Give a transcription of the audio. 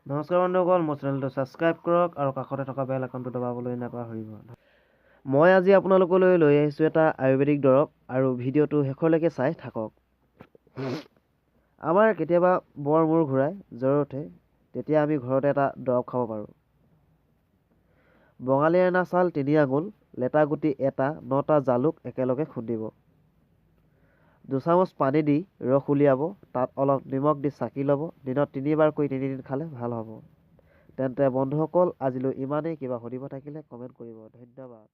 নমস্কাৰ বন্ধুসকল, মোৰ চেনেলটো ছাবস্ক্ৰাইব কৰক আৰু কাষতে থকা বেল আইকনটো দবাবলৈ নাপাহৰিব। মই আজি আপোনালোকলৈ লৈ আহিছোঁ এটা আয়ুৰ্বেদিক দৰৱ আৰু ভিডিঅ'টো শেষলৈকে চাই থাকক। আমাৰ কেতিয়াবা বৰ মূৰ ঘূৰাই, জ্বৰ উঠে, তেতিয়া আমি ঘৰতে এটা দৰৱ খাব পাৰোঁ। বঙালী আইনা চাল 3 আঙুল, লেটা গুটি এটা, 9টা জালুক একেলগে খুন্দিব। 2 চামুচ পানী দি ৰস উলিয়াব, তাত অলপ নিমখ দি চাকি ল'ব। দিনত 3 বাৰকৈ 3 দিন খালে ভাল হ'ব। তেন্তে বন্ধুসকল, আজিলৈ ইমানেই। কিবা সুধিব থাকিলে কমেণ্ট কৰিব। ধন্যবাদ।